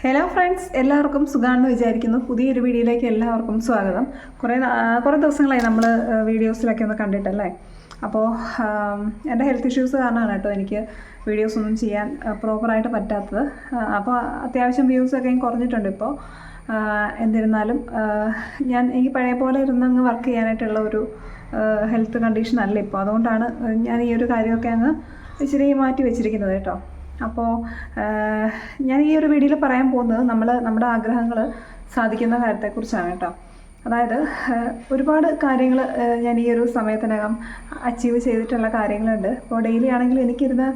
Hello friends, എല്ലാവർക്കും സുഖമാണെന്ന് വിചാരിക്കുന്നു. പുതിയൊരു വീഡിയോയിലേക്ക് എല്ലാവർക്കും സ്വാഗതം. കുറേ ദിവസങ്ങളായി നമ്മൾ വീഡിയോസിലൊക്കെ ഒന്ന് കണ്ടിട്ടല്ലേ. അപ്പോൾ എൻ്റെ ഹെൽത്ത് ഇഷ്യൂസ് കാരണമാണ് കേട്ടോ എനിക്ക് വീഡിയോസ് ഒന്നും ചെയ്യാൻ പ്രോപ്പറായിട്ട് പറ്റാത്തത്. അപ്പോൾ അത്യാവശ്യം വ്യൂസൊക്കെ കുറഞ്ഞിട്ടുണ്ട് ഇപ്പോൾ. എന്നിരുന്നാലും എനിക്ക് പഴയ പോലെ ഇരുന്നങ്ങ് വർക്ക് ചെയ്യാനായിട്ടുള്ള ഒരു ഹെൽത്ത് കണ്ടീഷൻ അല്ല ഇപ്പോൾ. അതുകൊണ്ടാണ് ഞാൻ ഈ ഒരു കാര്യമൊക്കെ അങ്ങ് ഇച്ചിരി മാറ്റി വെച്ചിരിക്കുന്നത് കേട്ടോ. അപ്പോൾ ഞാൻ ഈ ഒരു വീഡിയോയിൽ പറയാൻ പോകുന്നത് നമ്മുടെ ആഗ്രഹങ്ങൾ സാധിക്കുന്ന കാര്യത്തെക്കുറിച്ചാണ് കേട്ടോ. അതായത് ഒരുപാട് കാര്യങ്ങൾ ഞാൻ ഈ ഒരു സമയത്തിനകം അച്ചീവ് ചെയ്തിട്ടുള്ള കാര്യങ്ങളുണ്ട്. ഇപ്പോൾ ഡെയിലി ആണെങ്കിൽ എനിക്കിരുന്ന്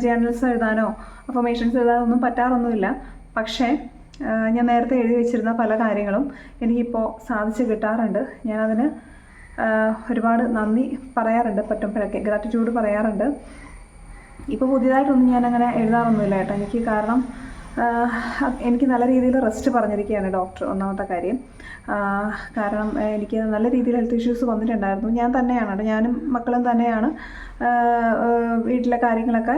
ജേർണൽസ് എഴുതാനോ അഫർമേഷൻസ് എഴുതാനോ ഒന്നും പറ്റാറൊന്നുമില്ല. പക്ഷേ ഞാൻ നേരത്തെ എഴുതി വെച്ചിരുന്ന പല കാര്യങ്ങളും എനിക്കിപ്പോൾ സാധിച്ച് കിട്ടാറുണ്ട്. ഞാനതിന് ഒരുപാട് നന്ദി പറയാറുണ്ട്, പറ്റുമ്പോഴൊക്കെ ഗ്രാറ്റിറ്റ്യൂഡ് പറയാറുണ്ട്. ഇപ്പോൾ പുതിയതായിട്ടൊന്നും ഞാനങ്ങനെ എഴുതാറൊന്നുമില്ല കേട്ടോ. എനിക്ക് കാരണം എനിക്ക് നല്ല രീതിയിൽ റെസ്റ്റ് പറഞ്ഞിരിക്കുകയാണ് ഡോക്ടർ. ഒന്നാമത്തെ കാര്യം കാരണം എനിക്ക് നല്ല രീതിയിൽ ഹെൽത്ത് ഇഷ്യൂസ് വന്നിട്ടുണ്ടായിരുന്നു. ഞാൻ തന്നെയാണ് കേട്ടോ, ഞാനും മക്കളും തന്നെയാണ് വീട്ടിലെ കാര്യങ്ങളൊക്കെ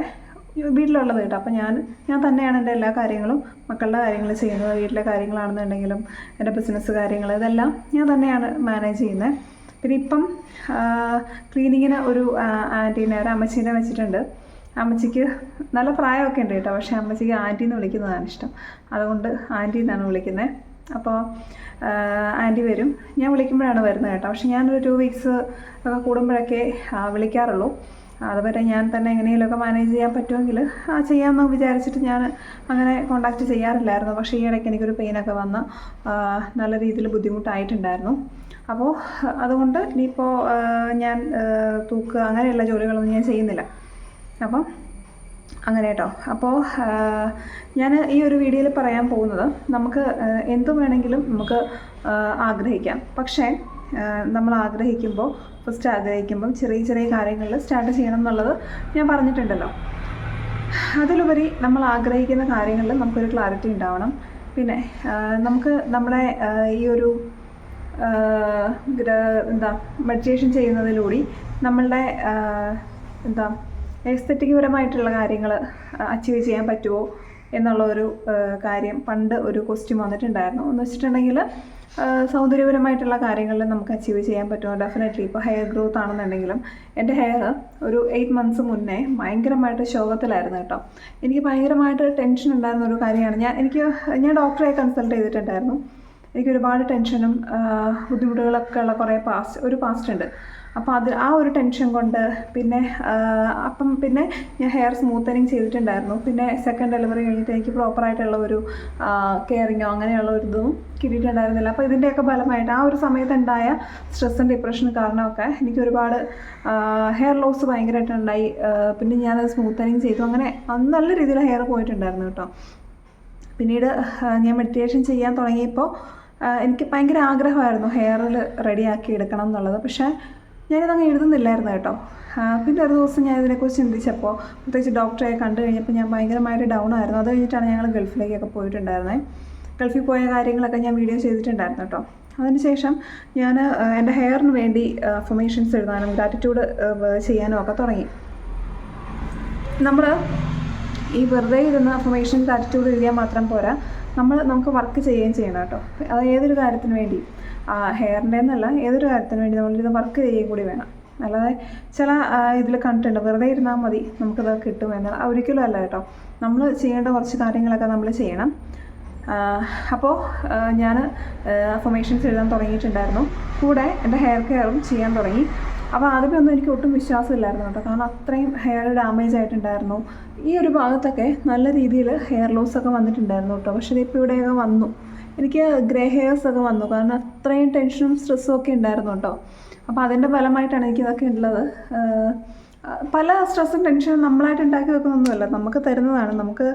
വീട്ടിലുള്ളത് കേട്ടോ. അപ്പോൾ ഞാൻ തന്നെയാണ് എൻ്റെ എല്ലാ കാര്യങ്ങളും, മക്കളുടെ കാര്യങ്ങൾ ചെയ്യുന്നത്. വീട്ടിലെ കാര്യങ്ങളാണെന്നുണ്ടെങ്കിലും എൻ്റെ ബിസിനസ് കാര്യങ്ങൾ ഇതെല്ലാം ഞാൻ തന്നെയാണ് മാനേജ് ചെയ്യുന്നത്. പിന്നെ ഇപ്പം ക്ലീനിങ്ങിന് ഒരു ആൻറ്റീനെ, ഒരു അമ്മച്ചീനെ വെച്ചിട്ടുണ്ട്. അമ്മച്ചിക്ക് നല്ല പ്രായമൊക്കെ ഉണ്ട് കേട്ടോ, പക്ഷേ അമ്മച്ചിക്ക് ആൻറ്റി എന്ന് വിളിക്കുന്നതാണ് ഇഷ്ടം. അതുകൊണ്ട് ആൻറ്റി എന്നാണ് വിളിക്കുന്നത്. അപ്പോൾ ആൻറ്റി വരും, ഞാൻ വിളിക്കുമ്പോഴാണ് വരുന്നത് കേട്ടോ. പക്ഷേ ഞാനൊരു 2 വീക്സ് ഒക്കെ കൂടുമ്പോഴൊക്കെ വിളിക്കാറുള്ളൂ. അതുവരെ ഞാൻ തന്നെ എങ്ങനെയെങ്കിലുമൊക്കെ മാനേജ് ചെയ്യാൻ പറ്റുമെങ്കിൽ ചെയ്യാമെന്ന് വിചാരിച്ചിട്ട് ഞാൻ അങ്ങനെ കോണ്ടാക്റ്റ് ചെയ്യാറില്ലായിരുന്നു. പക്ഷേ ഈ ഇടയ്ക്ക് എനിക്കൊരു പെയിനൊക്കെ വന്ന് നല്ല രീതിയിൽ ബുദ്ധിമുട്ടായിട്ടുണ്ടായിരുന്നു. അപ്പോൾ അതുകൊണ്ട് ഇനിയിപ്പോൾ ഞാൻ തൂക്കുക അങ്ങനെയുള്ള ജോലികളൊന്നും ഞാൻ ചെയ്യുന്നില്ല. അപ്പം അങ്ങനെ കേട്ടോ. അപ്പോൾ ഞാൻ ഈ ഒരു വീഡിയോയിൽ പറയാൻ പോകുന്നത്, നമുക്ക് എന്തും വേണമെങ്കിലും നമുക്ക് ആഗ്രഹിക്കാം. പക്ഷേ നമ്മൾ ഫസ്റ്റ് ആഗ്രഹിക്കുമ്പം ചെറിയ ചെറിയ കാര്യങ്ങളിൽ സ്റ്റാർട്ട് ചെയ്യണം എന്നുള്ളത് ഞാൻ പറഞ്ഞിട്ടുണ്ടല്ലോ. അതിലുപരി നമ്മൾ ആഗ്രഹിക്കുന്ന കാര്യങ്ങളിൽ നമുക്കൊരു ക്ലാരിറ്റി ഉണ്ടാവണം. പിന്നെ നമുക്ക് നമ്മുടെ ഈ ഒരു മെഡിറ്റേഷൻ ചെയ്യുന്നതിലൂടെ നമ്മളുടെ എസ്തെറ്റിക് പരമായിട്ടുള്ള കാര്യങ്ങൾ അച്ചീവ് ചെയ്യാൻ പറ്റുമോ എന്നുള്ളൊരു കാര്യം പണ്ട് ഒരു ക്വസ്റ്റ്യൻ വന്നിട്ടുണ്ടായിരുന്നു. എന്ന് വെച്ചിട്ടുണ്ടെങ്കിൽ സൗന്ദര്യപരമായിട്ടുള്ള കാര്യങ്ങളിൽ നമുക്ക് അച്ചീവ് ചെയ്യാൻ പറ്റുമോ? ഡെഫിനറ്റ്ലി. ഇപ്പോൾ ഹെയർ ഗ്രോത്ത് ആണെന്നുണ്ടെങ്കിലും എൻ്റെ ഹെയർ ഒരു 8 മന്ത്സ് മുന്നേ ഭയങ്കരമായിട്ട് ശോകത്തിലായിരുന്നു കേട്ടോ. എനിക്ക് ഭയങ്കരമായിട്ട് ടെൻഷൻ ഉണ്ടായിരുന്ന ഒരു കാര്യമാണ്. ഞാൻ ഡോക്ടറെ കൺസൾട്ട് ചെയ്തിട്ടുണ്ടായിരുന്നു. എനിക്ക് ഒരുപാട് ടെൻഷനും ബുദ്ധിമുട്ടുകളൊക്കെ ഉള്ള കുറേ പാസ്റ്റ് ഉണ്ട്. അപ്പോൾ ആ ഒരു ടെൻഷൻ കൊണ്ട് പിന്നെ ഞാൻ ഹെയർ സ്മൂത്തനിങ് ചെയ്തിട്ടുണ്ടായിരുന്നു. പിന്നെ സെക്കൻഡ് ഡെലിവറി കഴിഞ്ഞിട്ട് എനിക്ക് പ്രോപ്പറായിട്ടുള്ള ഒരു കെയറിങ്ങോ അങ്ങനെയുള്ള ഒരു ഇതും കിട്ടിയിട്ടുണ്ടായിരുന്നില്ല. അപ്പോൾ ഇതിൻ്റെയൊക്കെ ഫലമായിട്ട് ആ ഒരു സമയത്തുണ്ടായ സ്ട്രെസ്സും ഡിപ്രഷനും കാരണമൊക്കെ എനിക്ക് ഒരുപാട് ഹെയർ ലോസ് ഭയങ്കരമായിട്ടുണ്ടായി. പിന്നെ ഞാനത് സ്മൂത്തനിങ് ചെയ്തു. അങ്ങനെ നല്ല രീതിയിൽ ഹെയർ പോയിട്ടുണ്ടായിരുന്നു കേട്ടോ. പിന്നീട് ഞാൻ മെഡിറ്റേഷൻ ചെയ്യാൻ തുടങ്ങിയപ്പോൾ എനിക്ക് ഭയങ്കര ആഗ്രഹമായിരുന്നു ഹെയറിൽ റെഡിയാക്കി എടുക്കണം എന്നുള്ളത്. പക്ഷേ ഞാനിതങ്ങ് എഴുതുന്നില്ലായിരുന്നു കേട്ടോ. പിന്നെ ഒരു ദിവസം ഞാൻ ഇതിനെക്കുറിച്ച് ചിന്തിച്ചപ്പോൾ, പ്രത്യേകിച്ച് ഡോക്ടറെ കണ്ടു കഴിഞ്ഞപ്പോൾ ഞാൻ ഭയങ്കരമായിട്ട് ഡൗൺ ആയിരുന്നു. അത് കഴിഞ്ഞിട്ടാണ് ഞങ്ങൾ ഗൾഫിലേക്കൊക്കെ പോയിട്ടുണ്ടായിരുന്നത്. ഗൾഫിൽ പോയ കാര്യങ്ങളൊക്കെ ഞാൻ വീഡിയോ ചെയ്തിട്ടുണ്ടായിരുന്നു കേട്ടോ. അതിനുശേഷം ഞാൻ എൻ്റെ ഹെയറിന് വേണ്ടി അഫർമേഷൻസ് എഴുതാനും ഗ്രാറ്റിറ്റ്യൂഡ് ചെയ്യാനും ഒക്കെ തുടങ്ങി. നമ്മൾ ഈ വെറുതെ ഇരുന്ന് അഫർമേഷൻ ഗ്രാറ്റിറ്റ്യൂഡ് എഴുതിയാൽ മാത്രം പോരാ, നമുക്ക് വർക്ക് ചെയ്യുകയും ചെയ്യണം കേട്ടോ. അത് ഏതൊരു കാര്യത്തിന് വേണ്ടി, ഹെയറിൻ്റെ എന്നല്ല, ഏതൊരു കാര്യത്തിന് വേണ്ടി നമ്മളിത് വർക്ക് ചെയ്യുകയും കൂടി വേണം. അല്ലാതെ ചില ഇതിൽ കണ്ടിട്ടുണ്ട് വെറുതെ ഇരുന്നാൽ മതി നമുക്കത് കിട്ടും എന്നാൽ ഒരിക്കലും അല്ല കേട്ടോ. നമ്മൾ ചെയ്യേണ്ട കുറച്ച് കാര്യങ്ങളൊക്കെ നമ്മൾ ചെയ്യണം. അപ്പോൾ ഞാൻ അഫർമേഷൻസ് എഴുതാൻ തുടങ്ങിയിട്ടുണ്ടായിരുന്നു. കൂടെ എൻ്റെ ഹെയർ കെയറും ചെയ്യാൻ തുടങ്ങി. അപ്പോൾ ആദ്യമേ ഒന്നും എനിക്ക് ഒട്ടും വിശ്വാസമില്ലായിരുന്നു കേട്ടോ. കാരണം അത്രയും ഹെയർ ഡാമേജ് ആയിട്ടുണ്ടായിരുന്നു. ഈ ഒരു ഭാഗത്തൊക്കെ നല്ല രീതിയിൽ ഹെയർ ലോസൊക്കെ വന്നിട്ടുണ്ടായിരുന്നു കേട്ടോ. പക്ഷേ ഇതിപ്പോൾ ഇവിടെയൊക്കെ വന്നു. എനിക്ക് ഗ്രേ ഹെയർസൊക്കെ വന്നു. കാരണം അത്രയും ടെൻഷനും സ്ട്രെസ്സും ഒക്കെ ഉണ്ടായിരുന്നു കേട്ടോ. അപ്പോൾ അതിൻ്റെ ഫലമായിട്ടാണ് എനിക്കിതൊക്കെ ഉള്ളത്. പല സ്ട്രെസ്സും ടെൻഷനും നമ്മളായിട്ട് ഉണ്ടാക്കി വെക്കുന്നൊന്നുമല്ല, നമുക്ക് തരുന്നതാണ്. നമുക്ക്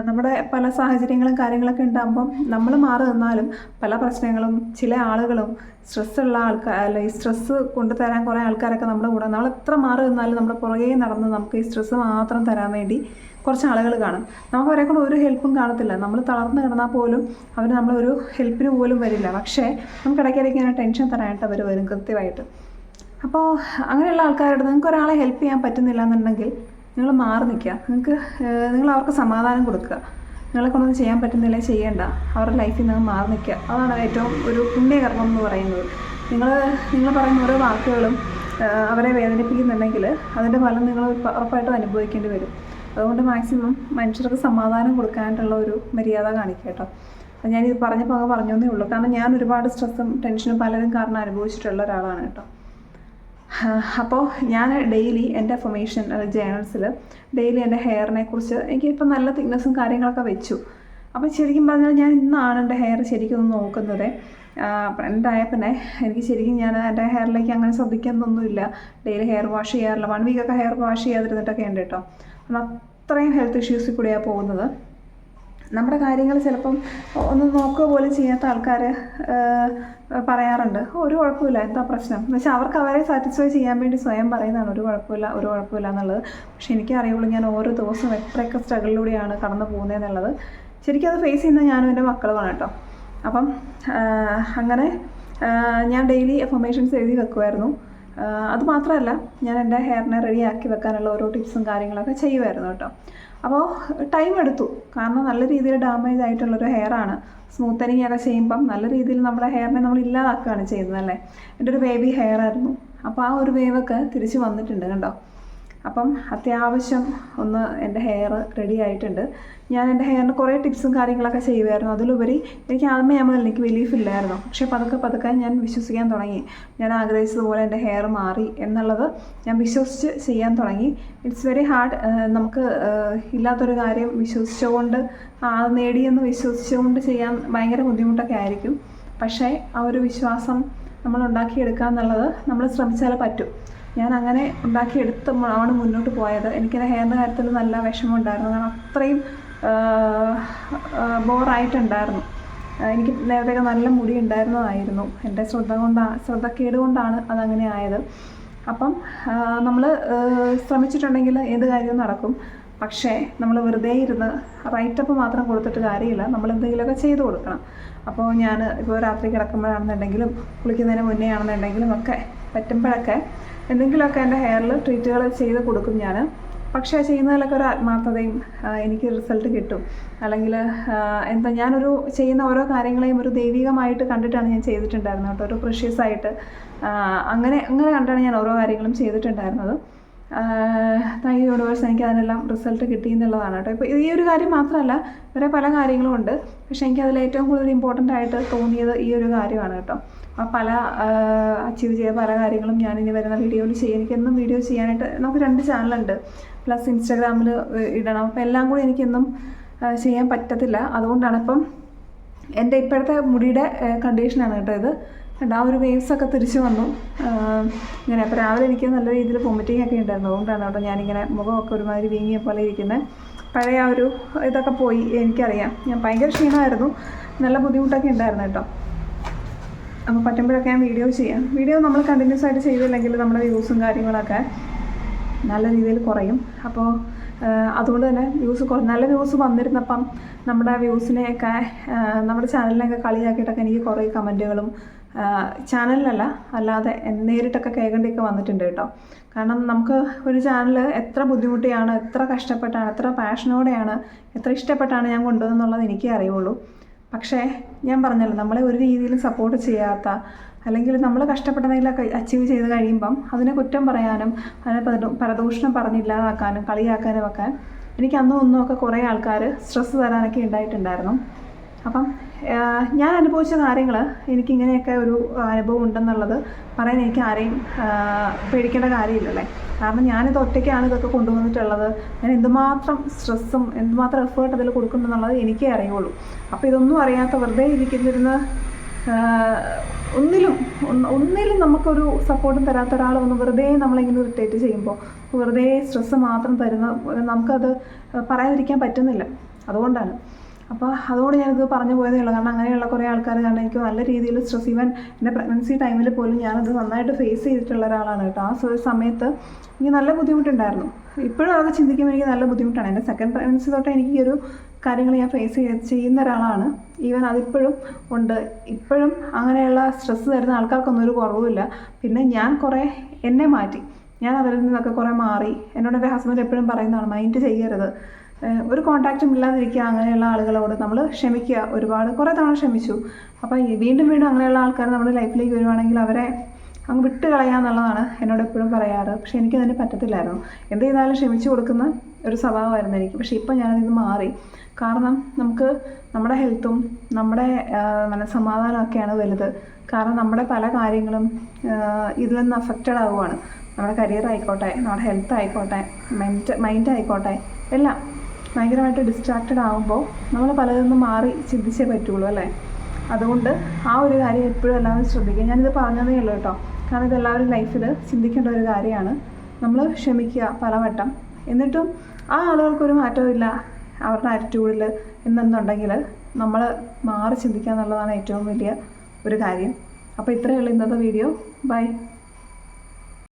നമ്മുടെ പല സാഹചര്യങ്ങളും കാര്യങ്ങളൊക്കെ ഉണ്ടാകുമ്പം നമ്മൾ മാറി നിന്നാലും പല പ്രശ്നങ്ങളും, ചില ആളുകളും സ്ട്രെസ്സുള്ള അല്ല ഈ സ്ട്രെസ്സ് കൊണ്ടുതരാൻ കുറേ ആൾക്കാരൊക്കെ നമ്മുടെ കൂടെ, നമ്മൾ എത്ര മാറി നിന്നാലും നമ്മുടെ പുറകെ നടന്ന് നമുക്ക് ഈ സ്ട്രെസ്സ് മാത്രം തരാൻ വേണ്ടി കുറച്ച് ആളുകൾ കാണും. നമുക്ക് അവരെ കൊണ്ട് ഒരു ഹെൽപ്പും കാണത്തില്ല. നമ്മൾ തളർന്ന് കിടന്നാൽ പോലും അവർ നമ്മളൊരു ഹെൽപ്പിന് പോലും വരില്ല. പക്ഷേ നമുക്ക് ഇടയ്ക്കിടയ്ക്ക് ഇങ്ങനെ ടെൻഷൻ തരാനായിട്ട് അവർ വരും കൃത്യമായിട്ട്. അപ്പോൾ അങ്ങനെയുള്ള ആൾക്കാരോട് നിങ്ങൾക്ക് ഒരാളെ ഹെൽപ്പ് ചെയ്യാൻ പറ്റുന്നില്ല എന്നുണ്ടെങ്കിൽ നിങ്ങൾ മാറി നിൽക്കുക. നിങ്ങൾ അവർക്ക് സമാധാനം കൊടുക്കുക. നിങ്ങളെ കൊണ്ടൊന്നും ചെയ്യാൻ പറ്റുന്നില്ല, ചെയ്യേണ്ട. അവരുടെ ലൈഫിൽ നിങ്ങൾ മാറി നിൽക്കുക. അതാണ് ഏറ്റവും ഒരു പുണ്യകർമ്മം എന്ന് പറയുന്നത്. നിങ്ങൾ പറയുന്ന ഓരോ വാക്കുകളും അവരെ വേദനിപ്പിക്കുന്നുണ്ടെങ്കിൽ അതിൻ്റെ ഫലം നിങ്ങൾ ഉറപ്പായിട്ടും അനുഭവിക്കേണ്ടി വരും. അതുകൊണ്ട് മാക്സിമം മനുഷ്യർക്ക് സമാധാനം കൊടുക്കാനായിട്ടുള്ള ഒരു മര്യാദ കാണിക്കുക കേട്ടോ. ഞാനിത് പറഞ്ഞപ്പോൾ അങ്ങ് പറഞ്ഞേ ഉള്ളൂ. കാരണം ഞാൻ ഒരുപാട് സ്ട്രെസ്സും ടെൻഷനും പലരും കാരണം അനുഭവിച്ചിട്ടുള്ള ഒരാളാണ് കേട്ടോ. അപ്പോൾ ഞാൻ ഡെയിലി എൻ്റെ അഫർമേഷൻ ജേണൽസിൽ ഡെയിലി എൻ്റെ ഹെയറിനെ കുറിച്ച് എനിക്കിപ്പോൾ നല്ല തിക്നെസ്സും കാര്യങ്ങളൊക്കെ വെച്ചു. അപ്പോൾ ശരിക്കും പറഞ്ഞാൽ ഞാൻ ഇന്നാണ് എൻ്റെ ഹെയർ ശരിക്കും ഒന്ന് നോക്കുന്നത്. പ്രഗ്നൻ്റായ പിന്നെ എനിക്ക് ശരിക്കും ഞാൻ എൻ്റെ ഹെയറിലേക്ക് അങ്ങനെ ശ്രദ്ധിക്കുന്നൊന്നുമില്ല. ഡെയിലി ഹെയർ വാഷ് ചെയ്യാറില്ല. 1 വീക്കൊക്കെ ഹെയർ വാഷ് ചെയ്യാതിരുന്നിട്ടൊക്കെ ഉണ്ട് കേട്ടോ. കാരണം അത്രയും ഹെൽത്ത് ഇഷ്യൂസിൽ കൂടെയാണ് പോകുന്നത്. നമ്മുടെ കാര്യങ്ങൾ ചിലപ്പം ഒന്ന് നോക്കുക പോലും ചെയ്യാത്ത ആൾക്കാർ പറയാറുണ്ട്, ഒരു കുഴപ്പമില്ല, എന്താ പ്രശ്നം എന്ന് വെച്ചാൽ അവർക്ക് അവരെ സാറ്റിസ്ഫൈ ചെയ്യാൻ വേണ്ടി സ്വയം പറയുന്നതാണ് ഒരു കുഴപ്പമില്ല എന്നുള്ളത്. പക്ഷെ എനിക്കറിയുള്ളൂ ഞാൻ ഓരോ ദിവസവും എത്രയൊക്കെ സ്ട്രഗിളിലൂടെയാണ് കടന്നു പോകുന്നതെന്നുള്ളത്. ശരിക്കും അത് ഫേസ് ചെയ്യുന്ന ഞാനും എൻ്റെ മക്കളുമാണ് കേട്ടോ. അപ്പം അങ്ങനെ ഞാൻ ഡെയിലി അഫർമേഷൻസ് എഴുതി വെക്കുമായിരുന്നു. അതുമാത്രമല്ല ഞാൻ എൻ്റെ ഹെയറിനെ റെഡിയാക്കി വെക്കാനുള്ള ഓരോ ടിപ്സും കാര്യങ്ങളൊക്കെ ചെയ്യുമായിരുന്നു കേട്ടോ. അപ്പോൾ ടൈം എടുത്തു. കാരണം നല്ല രീതിയിൽ ഡാമേജ് ആയിട്ടുള്ളൊരു ഹെയറാണ്. സ്മൂത്തനിങ് ഒക്കെ ചെയ്യുമ്പം നല്ല രീതിയിൽ നമ്മുടെ ഹെയറിനെ നമ്മൾ ഇല്ലാതാക്കുകയാണ് ചെയ്യുന്നത് അല്ലേ. എൻ്റെ ഒരു ബേബി ഹെയർ ആയിരുന്നു. അപ്പോൾ ആ ഒരു വേവൊക്കെ തിരിച്ച് വന്നിട്ടുണ്ട് കണ്ടോ. അപ്പം അത്യാവശ്യം ഒന്ന് എൻ്റെ ഹെയർ റെഡി ആയിട്ടുണ്ട്. ഞാൻ എൻ്റെ ഹെയറിന് കുറേ ടിപ്സും കാര്യങ്ങളൊക്കെ ചെയ്യുമായിരുന്നു. അതിലുപരി എനിക്ക് ആദ്യമേ എനിക്ക് ബിലീഫില്ലായിരുന്നു. പക്ഷേ പതുക്കെ ഞാൻ വിശ്വസിക്കാൻ തുടങ്ങി. ഞാൻ ആഗ്രഹിച്ചതുപോലെ എൻ്റെ ഹെയർ മാറി എന്നുള്ളത് ഞാൻ വിശ്വസിച്ച് ചെയ്യാൻ തുടങ്ങി. It's very hard. നമുക്ക് ഇല്ലാത്തൊരു കാര്യം വിശ്വസിച്ചുകൊണ്ട് നേടിയെന്ന് വിശ്വസിച്ചുകൊണ്ട് ചെയ്യാൻ ഭയങ്കര ബുദ്ധിമുട്ടൊക്കെ ആയിരിക്കും. പക്ഷേ ആ ഒരു വിശ്വാസം നമ്മൾ ഉണ്ടാക്കിയെടുക്കുക എന്നുള്ളത് നമ്മൾ ശ്രമിച്ചാൽ പറ്റും. ഞാൻ അങ്ങനെ ഉണ്ടാക്കിയെടുത്താണ് മുന്നോട്ട് പോയത്. എനിക്കെൻ്റെ ഹെയറിൻ്റെ കാര്യത്തിൽ നല്ല വിഷമമുണ്ടായിരുന്നു. കാരണം അത്രയും ബോറായിട്ടുണ്ടായിരുന്നു. എനിക്ക് നേരത്തെ നല്ല മുടി ഉണ്ടായിരുന്നതായിരുന്നു. എൻ്റെ ശ്രദ്ധക്കേട് കൊണ്ടാണ് അതങ്ങനെ ആയത്. അപ്പം നമ്മൾ ശ്രമിച്ചിട്ടുണ്ടെങ്കിൽ ഏത് കാര്യവും നടക്കും. പക്ഷേ നമ്മൾ വെറുതെ ഇരുന്ന് റൈറ്റപ്പ് മാത്രം കൊടുത്തിട്ട് കാര്യമില്ല. നമ്മൾ എന്തെങ്കിലുമൊക്കെ ചെയ്തു കൊടുക്കണം. അപ്പോൾ ഞാൻ ഇപ്പോൾ രാത്രി കിടക്കുമ്പോഴാണെന്നുണ്ടെങ്കിലും കുളിക്കുന്നതിന് മുന്നേ ആണെന്നുണ്ടെങ്കിലും ഒക്കെ പറ്റുമ്പോഴൊക്കെ എന്തെങ്കിലുമൊക്കെ എൻ്റെ ഹെയറിൽ ട്രീറ്റുകൾ ചെയ്ത് കൊടുക്കും ഞാൻ. പക്ഷേ ചെയ്യുന്നതിലൊക്കെ ഒരു ആത്മാർത്ഥതയും എനിക്ക് റിസൾട്ട് കിട്ടും. അല്ലെങ്കിൽ ഞാനൊരു ചെയ്യുന്ന ഓരോ കാര്യങ്ങളെയും ഒരു ദൈവികമായിട്ട് കണ്ടിട്ടാണ് ഞാൻ ചെയ്തിട്ടുണ്ടായിരുന്നത് കേട്ടോ. ഒരു പ്രഷ്യസ് ആയിട്ട് അങ്ങനെ കണ്ടാണ് ഞാൻ ഓരോ കാര്യങ്ങളും ചെയ്തിട്ടുണ്ടായിരുന്നത്. താങ്ക് യു യൂണിവേഴ്സ്, എനിക്ക് അതിനെല്ലാം റിസൾട്ട് കിട്ടി എന്നുള്ളതാണ് കേട്ടോ. ഇപ്പോൾ ഈ ഒരു കാര്യം മാത്രമല്ല, വേറെ പല കാര്യങ്ങളും ഉണ്ട്. പക്ഷേ എനിക്കതിൽ ഏറ്റവും കൂടുതൽ ഇമ്പോർട്ടൻ്റ് ആയിട്ട് തോന്നിയത് ഈ ഒരു കാര്യമാണ് കേട്ടോ. പല അച്ചീവ് ചെയ്ത പല കാര്യങ്ങളും ഞാനിനി വരുന്ന വീഡിയോയിൽ ചെയ്യും. എനിക്കെന്നും വീഡിയോ ചെയ്യാനായിട്ട് നമുക്ക് 2 ചാനലുണ്ട്, പ്ലസ് ഇൻസ്റ്റാഗ്രാമിൽ ഇടണം. അപ്പോൾ എല്ലാം കൂടി എനിക്കെന്നും ചെയ്യാൻ പറ്റത്തില്ല. അതുകൊണ്ടാണ് ഇപ്പം എൻ്റെ ഇപ്പോഴത്തെ മുടിയുടെ കണ്ടീഷനാണ് കേട്ടോ ഇത്. ആ ഒരു വേവ്സൊക്കെ തിരിച്ചു വന്നു ഇങ്ങനെ. അപ്പോൾ രാവിലെ എനിക്ക് നല്ല രീതിയിൽ വൊമിറ്റിംഗ് ഒക്കെ ഉണ്ടായിരുന്നു. അതുകൊണ്ടാണ് കേട്ടോ ഞാനിങ്ങനെ മുഖമൊക്കെ ഒരുമാതിരി വീങ്ങിയ പോലെ ഇരിക്കുന്നത്. പഴയ ആ ഒരു ഇതൊക്കെ പോയി. എനിക്കറിയാം, ഞാൻ ഭയങ്കര ക്ഷീണമായിരുന്നു, നല്ല ബുദ്ധിമുട്ടൊക്കെ ഉണ്ടായിരുന്നു കേട്ടോ. അപ്പോൾ പറ്റുമ്പോഴൊക്കെ ഞാൻ വീഡിയോ നമ്മൾ കണ്ടിന്യൂസ് ആയിട്ട് ചെയ്തില്ലെങ്കിൽ നമ്മുടെ വ്യൂസും കാര്യങ്ങളൊക്കെ നല്ല രീതിയിൽ കുറയും. അപ്പോൾ അതുകൊണ്ട് തന്നെ നല്ല വ്യൂസ് വന്നിരുന്നപ്പം നമ്മുടെ വ്യൂസിനെയൊക്കെ നമ്മുടെ ചാനലിനെയൊക്കെ കളിയാക്കിയിട്ടൊക്കെ എനിക്ക് കുറേ കമൻറ്റുകളും ചാനലിലല്ല അല്ലാതെ നേരിട്ടൊക്കെ കേൾക്കേണ്ടിയൊക്കെ വന്നിട്ടുണ്ട് കേട്ടോ. കാരണം നമുക്ക് ഒരു ചാനൽ എത്ര ബുദ്ധിമുട്ടിയാണ്, എത്ര കഷ്ടപ്പെട്ടാണ്, എത്ര പാഷനോടെയാണ്, എത്ര ഇഷ്ടപ്പെട്ടാണ് ഞാൻ കൊണ്ടുവന്നുള്ളത് എനിക്കേ അറിയുള്ളൂ. പക്ഷേ ഞാൻ പറഞ്ഞല്ലോ, നമ്മളെ ഒരു രീതിയിലും സപ്പോർട്ട് ചെയ്യാത്ത, അല്ലെങ്കിൽ നമ്മൾ കഷ്ടപ്പെട്ടതെങ്കിലൊക്കെ അച്ചീവ് ചെയ്ത് കഴിയുമ്പം അതിനെ കുറ്റം പറയാനും അതിനെ പരദൂഷണം പറഞ്ഞില്ലാതാക്കാനും കളിയാക്കാനും ഒക്കെ എനിക്ക് ഒന്നുമൊക്കെ കുറേ ആൾക്കാർ സ്ട്രെസ്സ് തരാനൊക്കെ ഉണ്ടായിട്ടുണ്ടായിരുന്നു. അപ്പം ഞാൻ അനുഭവിച്ച കാര്യങ്ങൾ, എനിക്കിങ്ങനെയൊക്കെ ഒരു അനുഭവം ഉണ്ടെന്നുള്ളത് പറയാൻ എനിക്ക് ആരെയും പേടിക്കേണ്ട കാര്യമില്ലല്ലേ. കാരണം ഞാനിത് ഒറ്റയ്ക്കാണ് ഇതൊക്കെ കൊണ്ടുവന്നിട്ടുള്ളത്. ഞാൻ എന്തുമാത്രം സ്ട്രെസ്സും എന്തുമാത്രം എഫേർട്ട് അതിൽ കൊടുക്കുന്നുണ്ടെന്നുള്ളത് എനിക്കേ അറിയുള്ളൂ. അപ്പോൾ ഇതൊന്നും അറിയാത്ത വെറുതെ ഇരിക്കുന്നിരുന്ന് ഒന്നിലും നമുക്കൊരു സപ്പോർട്ടും തരാത്ത ഒരാൾ വന്ന് വെറുതെ നമ്മളിങ്ങനെ ഇറിറ്റേറ്റ് ചെയ്യുമ്പോൾ, വെറുതെ സ്ട്രെസ്സ് മാത്രം തരുന്ന, നമുക്കത് പറയാതിരിക്കാൻ പറ്റുന്നില്ല. അതുകൊണ്ടാണ്. അപ്പോൾ അതുകൊണ്ട് ഞാനിത് പറഞ്ഞു പോയതേ ഉള്ളൂ. കാരണം അങ്ങനെയുള്ള കുറേ ആൾക്കാർ, കാരണം എനിക്ക് നല്ല രീതിയിൽ സ്ട്രെസ്, ഈവൻ എൻ്റെ പ്രഗ്നൻസി ടൈമിൽ പോലും ഞാനത് നന്നായിട്ട് ഫേസ് ചെയ്തിട്ടുള്ള ഒരാളാണ് കേട്ടോ. ആ സമയത്ത് എനിക്ക് നല്ല ബുദ്ധിമുട്ടുണ്ടായിരുന്നു. ഇപ്പോഴും അതൊക്കെ ചിന്തിക്കുമ്പോൾ എനിക്ക് നല്ല ബുദ്ധിമുട്ടാണ്. എൻ്റെ സെക്കൻഡ് പ്രഗ്നൻസി തൊട്ട് എനിക്ക് ഈ ഒരു കാര്യങ്ങൾ ഞാൻ ഫേസ് ചെയ്യുന്ന ഒരാളാണ്. ഈവൻ അതിപ്പോഴും ഉണ്ട്. ഇപ്പോഴും അങ്ങനെയുള്ള സ്ട്രെസ്സ് തരുന്ന ആൾക്കാർക്കൊന്നും ഒരു കുറവുമില്ല. പിന്നെ ഞാൻ കുറേ എന്നെ മാറ്റി. ഞാൻ അവരിൽ നിന്നൊക്കെ കുറേ മാറി. എന്നോട് എൻ്റെ ഹസ്ബൻഡ് എപ്പോഴും പറയുന്നതാണ്, മൈൻഡ് ചെയ്യരുത്, ഒരു കോൺടാക്റ്റും ഇല്ലാതിരിക്കുക. അങ്ങനെയുള്ള ആളുകളോട് നമ്മൾ ക്ഷമിക്കുക. ഒരുപാട് കുറേ തവണ ക്ഷമിച്ചു. അപ്പോൾ വീണ്ടും വീണ്ടും അങ്ങനെയുള്ള ആൾക്കാർ നമ്മുടെ ലൈഫിലേക്ക് വരുവാണെങ്കിൽ അവരെ അങ്ങ് വിട്ട് കളയാന്നുള്ളതാണ് എന്നോട് എപ്പോഴും പറയാറ്. പക്ഷേ എനിക്കതിന് പറ്റത്തില്ലായിരുന്നു. എന്ത് ചെയ്താലും ക്ഷമിച്ചു കൊടുക്കുന്ന ഒരു സ്വഭാവമായിരുന്നു എനിക്ക്. പക്ഷേ ഇപ്പം ഞാനതിൽ മാറി. കാരണം നമുക്ക് നമ്മുടെ ഹെൽത്തും നമ്മുടെ മനസ്സമാധാനമൊക്കെയാണ് വലുത്. കാരണം നമ്മുടെ പല കാര്യങ്ങളും ഇതിൽ നിന്ന് അഫക്റ്റഡ് ആവുകയാണ്. നമ്മുടെ കരിയർ ആയിക്കോട്ടെ, നമ്മുടെ ഹെൽത്ത് ആയിക്കോട്ടെ, മൈൻഡ് ആയിക്കോട്ടെ, എല്ലാം ഭയങ്കരമായിട്ട് ഡിസ്ട്രാക്റ്റഡ് ആകുമ്പോൾ നമ്മൾ പലതിൽ നിന്ന് മാറി ചിന്തിച്ചേ പറ്റുള്ളൂ അല്ലേ. അതുകൊണ്ട് ആ ഒരു കാര്യം എപ്പോഴും എല്ലാവരും ശ്രദ്ധിക്കുക. ഞാനിത് പറഞ്ഞതേ ഉള്ളൂ കേട്ടോ. കാരണം ഇതെല്ലാവരും ലൈഫിൽ ചിന്തിക്കേണ്ട ഒരു കാര്യമാണ്. നമ്മൾ ക്ഷമിക്കുക പലവട്ടം. എന്നിട്ടും ആ ആളുകൾക്കൊരു മാറ്റവും ഇല്ല അവരുടെ ആറ്റിറ്റ്യൂഡിൽ എന്നുണ്ടെങ്കിൽ നമ്മൾ മാറി ചിന്തിക്കുക എന്നുള്ളതാണ് ഏറ്റവും വലിയ ഒരു കാര്യം. അപ്പോൾ ഇത്രയേ ഉള്ളൂ ഇന്നത്തെ വീഡിയോ. ബൈ.